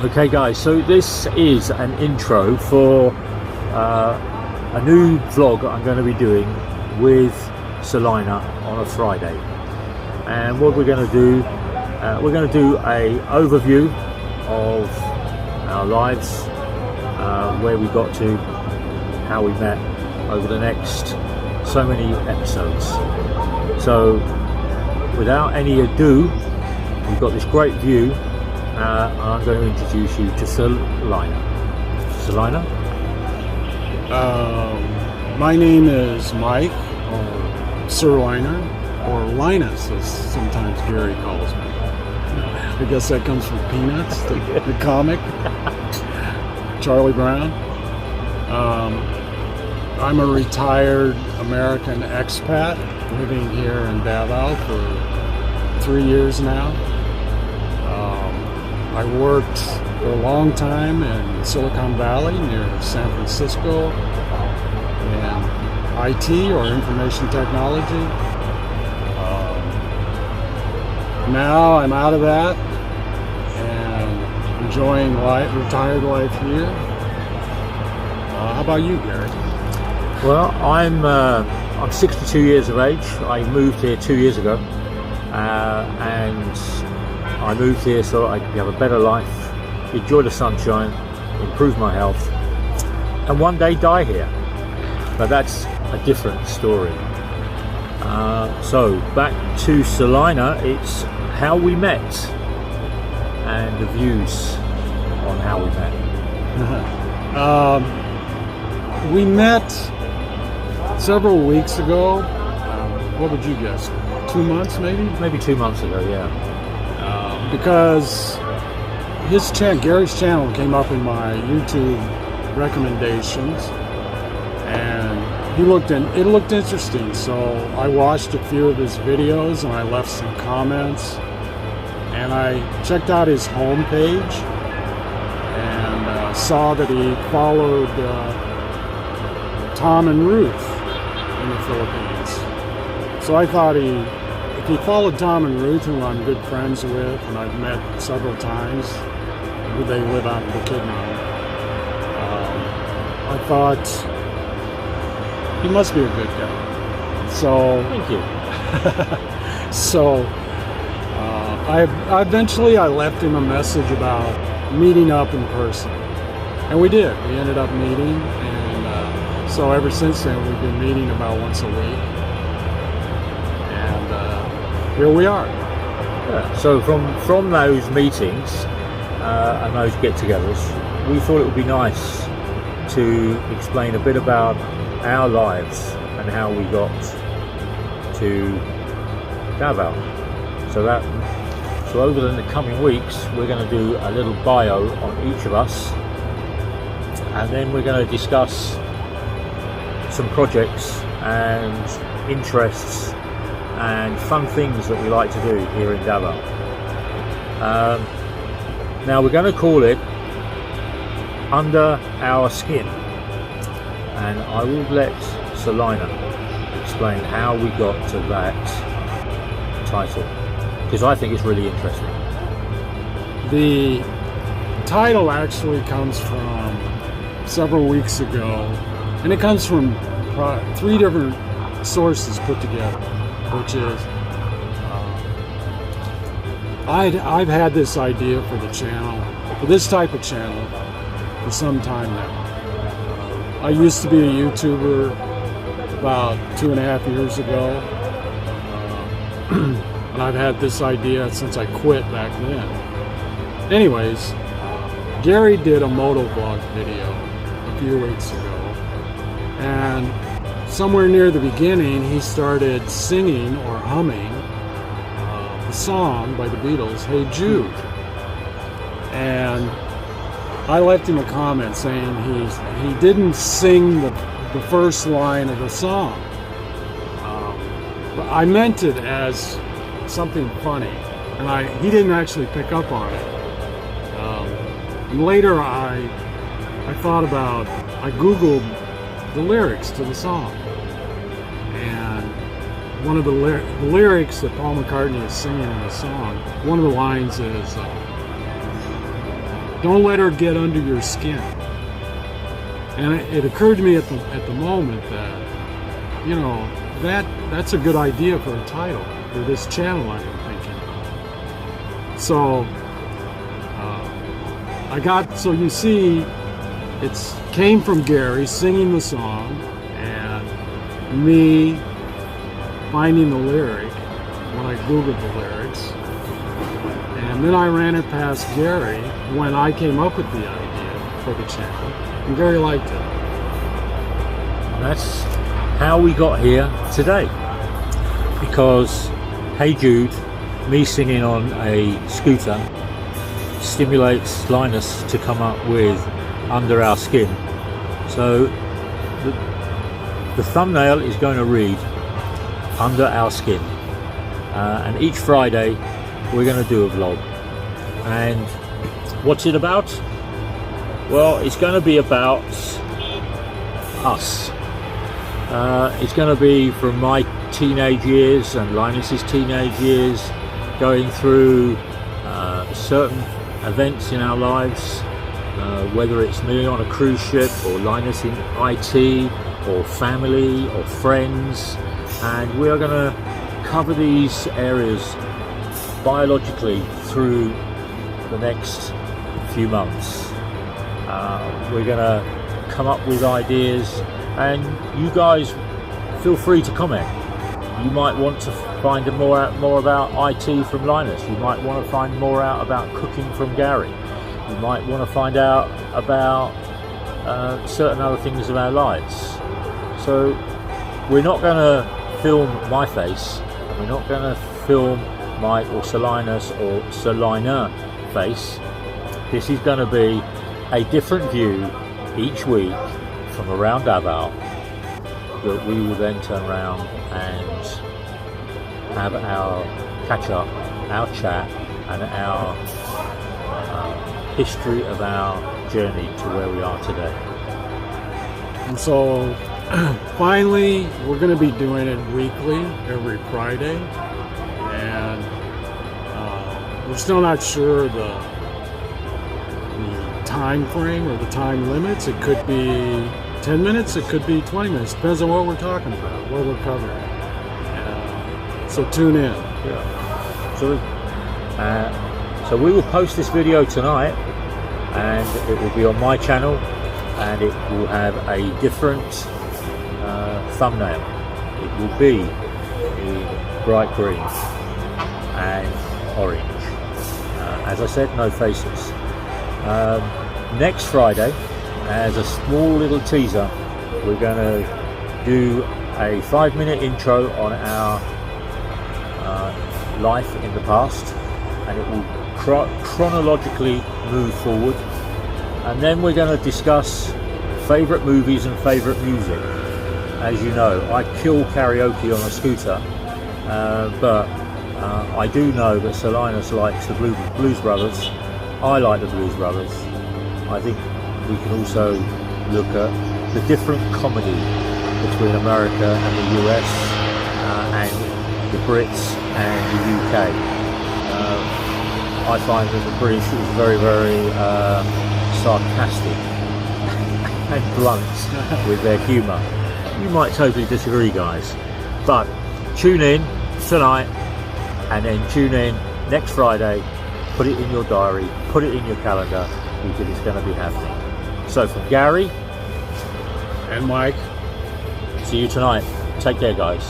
Okay guys, so this is an intro for a new vlog I'm going to be doing with Salina on a Friday. And what we're going to do, we're going to do a overview of our lives, where we got to, how we met over the next so many episodes. So without any ado, we've got this great view, and I'm going to introduce you to Salina. Salina? My name is Mike, or Sir Liner, or Linus, as sometimes Garry calls me. I guess that comes from Peanuts, the comic, Charlie Brown. I'm a retired American expat living here in Davao for 3 years now. I worked for a long time in Silicon Valley near San Francisco in IT, or information technology. Now I'm out of that and enjoying retired life here. How about you, Garry? Well, I'm 62 years of age. I moved here 2 years ago, and I moved here so I could have a better life, enjoy the sunshine, improve my health, and one day die here. But that's a different story. So back to Salina, it's how we met and the views on how we met. We met several weeks ago. What would you guess? 2 months, maybe? Maybe 2 months ago, yeah. Because Garry's channel came up in my YouTube recommendations, and it looked interesting, so I watched a few of his videos and I left some comments, and I checked out his homepage and saw that he followed Tom and Ruth in the Philippines. So I thought if he followed Tom and Ruth, who I'm good friends with and I've met several times, they live out in Bukidnon, I thought he must be a good guy. So Thank you. So I eventually left him a message about meeting up in person, and we did. We ended up meeting, and so ever since then we've been meeting about once a week, and here we are. Yeah. So from those meetings and those get-togethers, we thought it would be nice to explain a bit about our lives and how we got to Davao. So over the coming weeks, we're going to do a little bio on each of us, and then we're going to discuss some projects and interests and fun things that we like to do here in Davao. Now we're going to call it Under Our Skin, and I will let Salina explain how we got to that title, because I think it's really interesting. The title actually comes from several weeks ago, and it comes from 3 different sources put together, which is I've had this idea for the channel, for this type of channel, for some time now. I used to be a YouTuber about 2.5 years ago, and I've had this idea since I quit back then. Anyways, Garry did a motovlog video a few weeks ago, and somewhere near the beginning he started singing or humming the song by the Beatles, Hey Jude. And I left him a comment saying he didn't sing the first line of the song. But I meant it as something funny, and he didn't actually pick up on it. And later I Googled the lyrics to the song, and one of the lyrics that Paul McCartney is singing in the song, one of the lines is, Don't let her get under your skin. And it occurred to me at the moment that, you know, that's a good idea for a title for this channel, I'm thinking. So so you see, it's came from Garry singing the song and me finding the lyric when I Googled the lyrics. And then I ran it past Garry when I came up with the idea for the channel, and Garry liked it. That's how we got here today, because Hey Jude, me singing on a scooter, stimulates Linus to come up with Under Our Skin. So the thumbnail is going to read Under Our Skin, and each Friday we're going to do a vlog. And what's it about? Well, it's going to be about us. It's going to be from my teenage years and Linus's teenage years, going through certain events in our lives, whether it's me on a cruise ship or Linus in IT or family or friends, and we are going to cover these areas biologically through the next few months. We're going to come up with ideas, and you guys feel free to comment. You might want to find more about IT from Linus. You might want to find more out about cooking from Garry. You might want to find out about certain other things of our lives. So we're not going to film my face. We're not going to film Mike or Linus or Selina face. This is going to be a different view each week from around Davao, that we will then turn around and have our catch up, our chat, and our history of our journey to where we are today. And so finally we're going to be doing it weekly, every Friday, and we're still not sure the time frame or the time limits. It could be 10 minutes, it could be 20 minutes, depends on what we're talking about, what we're covering. So tune in. Yeah. So we will post this video tonight, and it will be on my channel, and it will have a different thumbnail. It will be in bright green and orange. As I said, no faces. Next Friday, as a small little teaser, we're going to do a 5-minute intro on our life in the past, and it will chronologically move forward, and then we're going to discuss favourite movies and favourite music. As you know, I kill karaoke on a scooter, but I do know that Linus likes the Blues Brothers. I like the Blues Brothers. I think we can also look at the different comedy between America and the US, and the Brits and the UK. I find that the British is very, very sarcastic and blunt with their humour. You might totally disagree, guys, but tune in tonight, and then tune in next Friday. Put it in your diary, put it in your calendar, because it's going to be happening. So from Garry and Mike, see you tonight. Take care, guys.